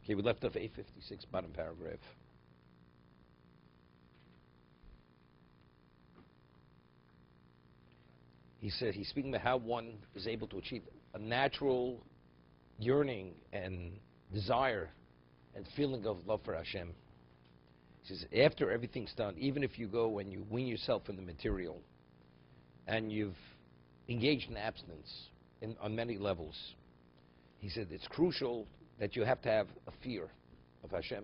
Okay, we left off 856, bottom paragraph. He said he's speaking about how one is able to achieve a natural yearning and desire and feeling of love for Hashem. He says after everything's done, even if you go and you wean yourself from the material and you've engaged in abstinence on many levels, he said it's crucial that you have to have a fear of Hashem.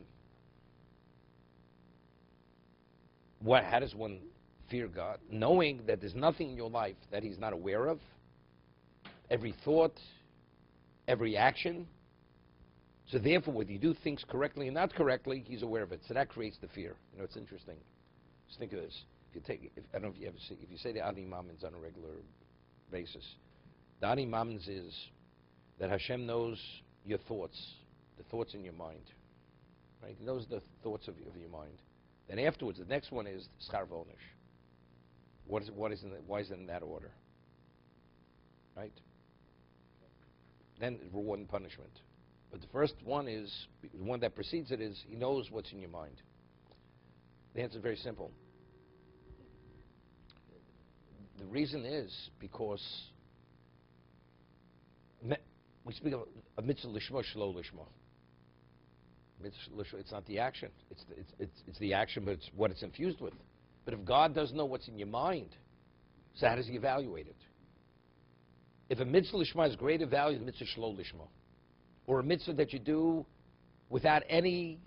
How does one fear God? Knowing that there's nothing in your life that He's not aware of. Every thought, every action. So therefore, whether you do things correctly and not correctly, He's aware of it. So that creates the fear. You know, it's interesting. Just think of this. I don't know if you ever see, if you say the Ani Mamins on a regular basis, the Ani Mamins is that Hashem knows your thoughts, the thoughts in your mind. Right? He knows the thoughts of your mind. Then afterwards, the next one is Schar V'Onish. Why is it in that order? Right? Then reward and punishment. But the first one is, the one that precedes it is, He knows what's in your mind. The answer is very simple. The reason is because we speak of a mitzvah lishma, shlo lishma. It's not the action. It's the action, but it's what it's infused with. But if God doesn't know what's in your mind, so how does He evaluate it? If a mitzvah lishma is greater value than mitzvah shlo lishma, or a mitzvah that you do without any,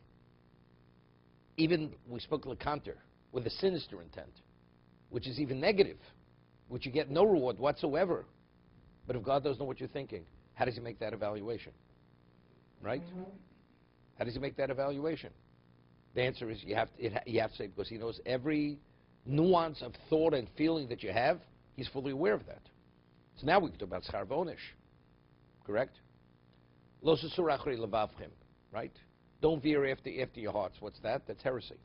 even we spoke lekanter, with a sinister intent, which is even negative, which you get no reward whatsoever. But if God doesn't know what you're thinking, how does He make that evaluation? Right? How does He make that evaluation? The answer is you have to say, because He knows every nuance of thought and feeling that you have, He's fully aware of that. So now we can talk about Schar V'Onish. Correct? Lo susur achrei levavchem. Right? Don't veer after your hearts. What's that? That's heresy.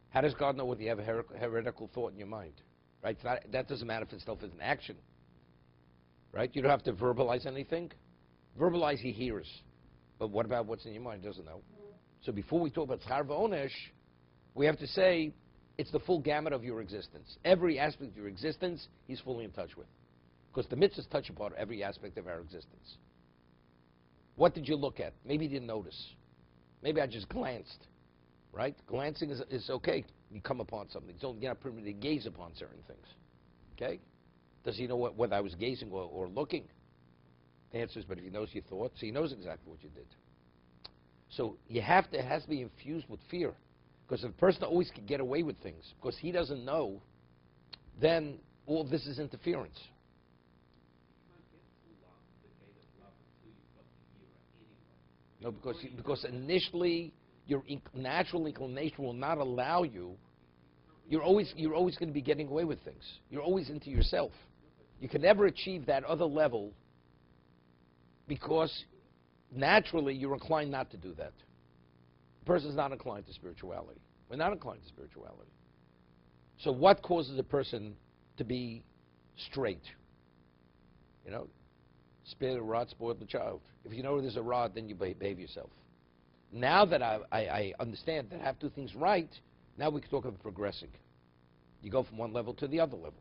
How does God know whether you have a heretical thought in your mind? Right? That doesn't manifest itself as an action. Right? You don't have to verbalize anything. Verbalize, He hears. But what about what's in your mind? He doesn't know. So before we talk about Schar V'Onish, we have to say it's the full gamut of your existence. Every aspect of your existence, He's fully in touch with. Because the mitzvahs touch upon every aspect of our existence. What did you look at? Maybe you didn't notice. Maybe I just glanced. Right? Glancing is okay. You come upon something. So you're not permitted to gaze upon certain things. Okay? Does He know whether I was gazing or looking? The answer is, but if He knows your thoughts, He knows exactly what you did. So it has to be infused with fear. Because if a person always can get away with things, because he doesn't know, then all of this is interference. No, because initially your natural inclination will not allow you. You're always going to be getting away with things. You're always into yourself. You can never achieve that other level because naturally you're inclined not to do that. The person's not inclined to spirituality. We're not inclined to spirituality. So what causes a person to be straight? You know, spare the rod, spoil the child. If you know there's a rod, then you behave yourself. Now that I understand that I have to do things right, now we can talk about progressing. You go from one level to the other level.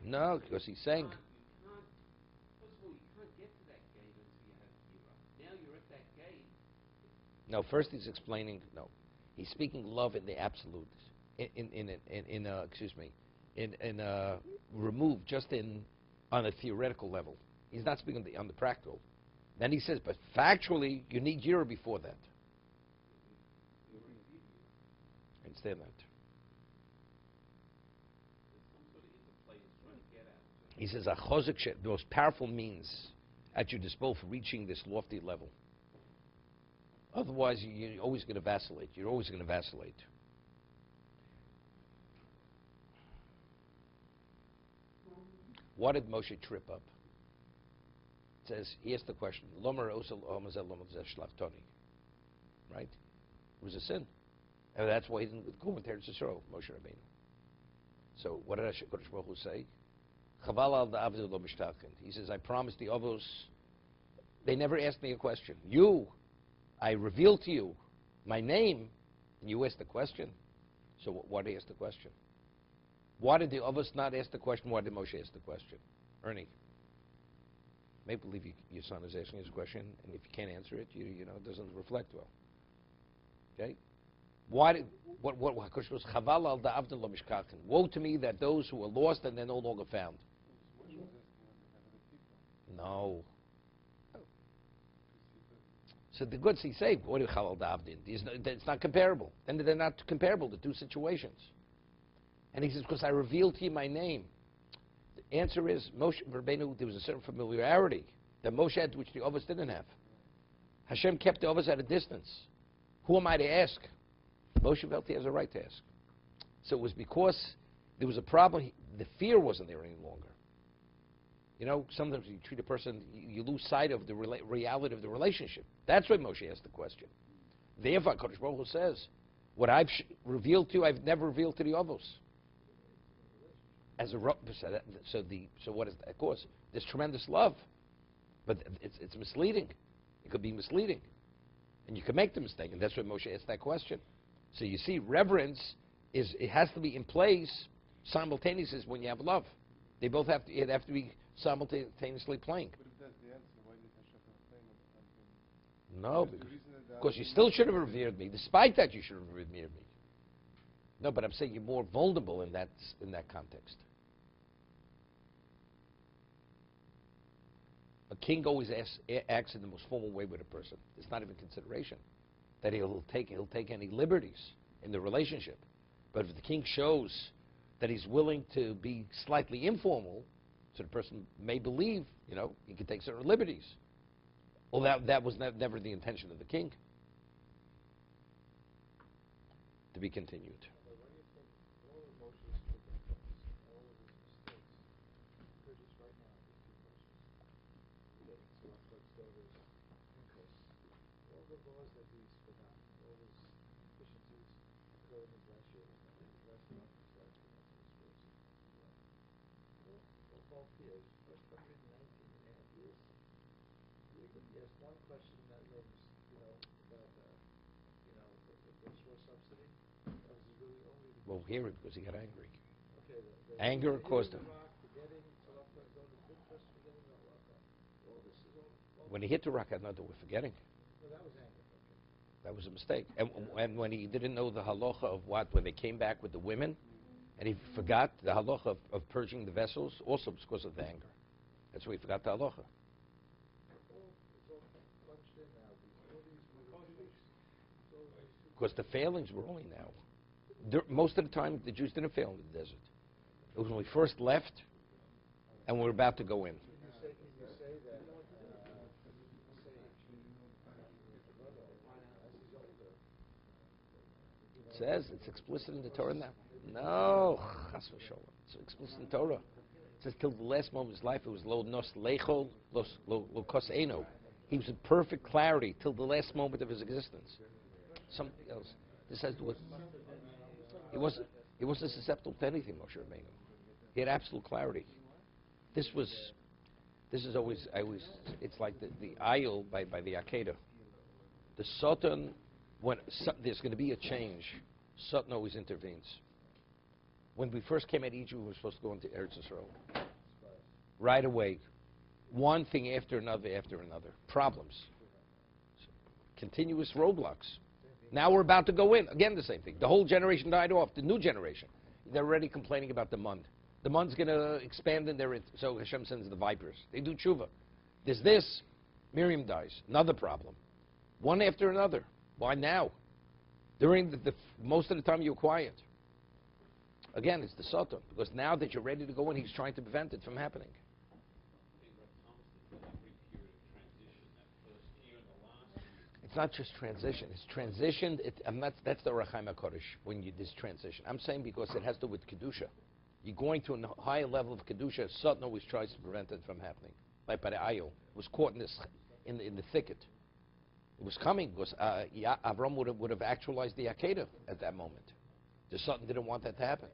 No, because he's saying... No, first he's explaining, no. He's speaking love in the absolute. Remove just on a theoretical level. He's not speaking on the practical. Then he says, but factually, you need yira before that. Understand that. He says, the most powerful means at your disposal for reaching this lofty level. Otherwise, you're always going to vacillate. You're always going to vacillate. Why did Moshe trip up? It says, he asked the question, right? It was a sin. And that's why he didn't go into Eretz Yisrael, Moshe Rabbeinu. So what did Kodesh Baruch Hu say? He says, I promised the Avos They never asked me a question. I revealed to you my name, and you asked the question. So why did he ask the question? Why did the others not ask the question? Why did Moshe ask the question? Ernie, maybe believe your son is asking his question, and if you can't answer it, you know, it doesn't reflect well. Okay? Why did what was chaval al da'avdin lo mishkachen? Woe to me that those who are lost and they're no longer found. No. So the goods he saved. What do chaval da'avdin? It's not comparable, and they're not comparable. The two situations. And he says, because I revealed to you my name. The answer is, Moshe Rabbeinu, there was a certain familiarity that Moshe had, which the others didn't have. Hashem kept the others at a distance. Who am I to ask? Moshe felt he has a right to ask. So it was because there was a problem. The fear wasn't there any longer. You know, sometimes you treat a person, you lose sight of the reality of the relationship. That's why Moshe asked the question. Therefore, Kadosh Baruch Hu says, what I've revealed to you, I've never revealed to the others. As a so what is that? Of course, there's tremendous love, but it's misleading. It could be misleading, and you can make the mistake, and that's why Moshe asked that question. So you see, reverence it has to be in place simultaneously when you have love. They both have to be simultaneously playing. But if that's the answer, why did Hashem not say No, because you still should have revered me. Despite that, you should have revered me. No, but I'm saying you're more vulnerable in that context. A king always acts in the most formal way with a person. It's not even consideration that he'll take any liberties in the relationship. But if the king shows that he's willing to be slightly informal, so the person may believe, you know, he can take certain liberties. Well, that was never the intention of the king. To be continued. Well, hear it because he got angry. Anger caused him. When he hit the rock, had nothing to do with forgetting. That was a mistake. And when he didn't know the halacha of when they came back with the women, and he forgot the halacha of purging the vessels, also because of the anger. That's why he forgot the halacha. Because the failings were only now. Most of the time, the Jews didn't fail in the desert. It was when we first left, and we were about to go in. It says, it's explicit in the Torah now. No, chas v'sholom. It's explicit in Torah. It says till the last moment of his life, it was lo nos lechol, lo kos eno. He was in perfect clarity till the last moment of his existence. Something else. This has to do with. He wasn't susceptible to anything, Moshe Rabbeinu. He had absolute clarity. This is always, it's like the ayil by the Akedah. The Satan, when there's going to be a change, Satan always intervenes. When we first came out of Egypt, we were supposed to go into Eretz Yisrael. Right away, one thing after another, problems. Continuous roadblocks. Now we're about to go in. Again, the same thing. The whole generation died off. The new generation. They're already complaining about the mund. The mund's going to expand in there, so Hashem sends the vipers. They do tshuva. There's this. Miriam dies. Another problem. One after another. Why now? During most of the time you're quiet. Again, it's the Satan. Because now that you're ready to go in, he's trying to prevent it from happening. It's not just transition. It's transitioned. That's the Rechaim HaKodesh, when this transition. I'm saying because it has to do with Kedusha. You're going to a higher level of Kedusha. Satan always tries to prevent it from happening. Like by the Ayil. It was caught in the thicket. It was coming because Avram would have actualized the Akedah at that moment. The Satan didn't want that to happen.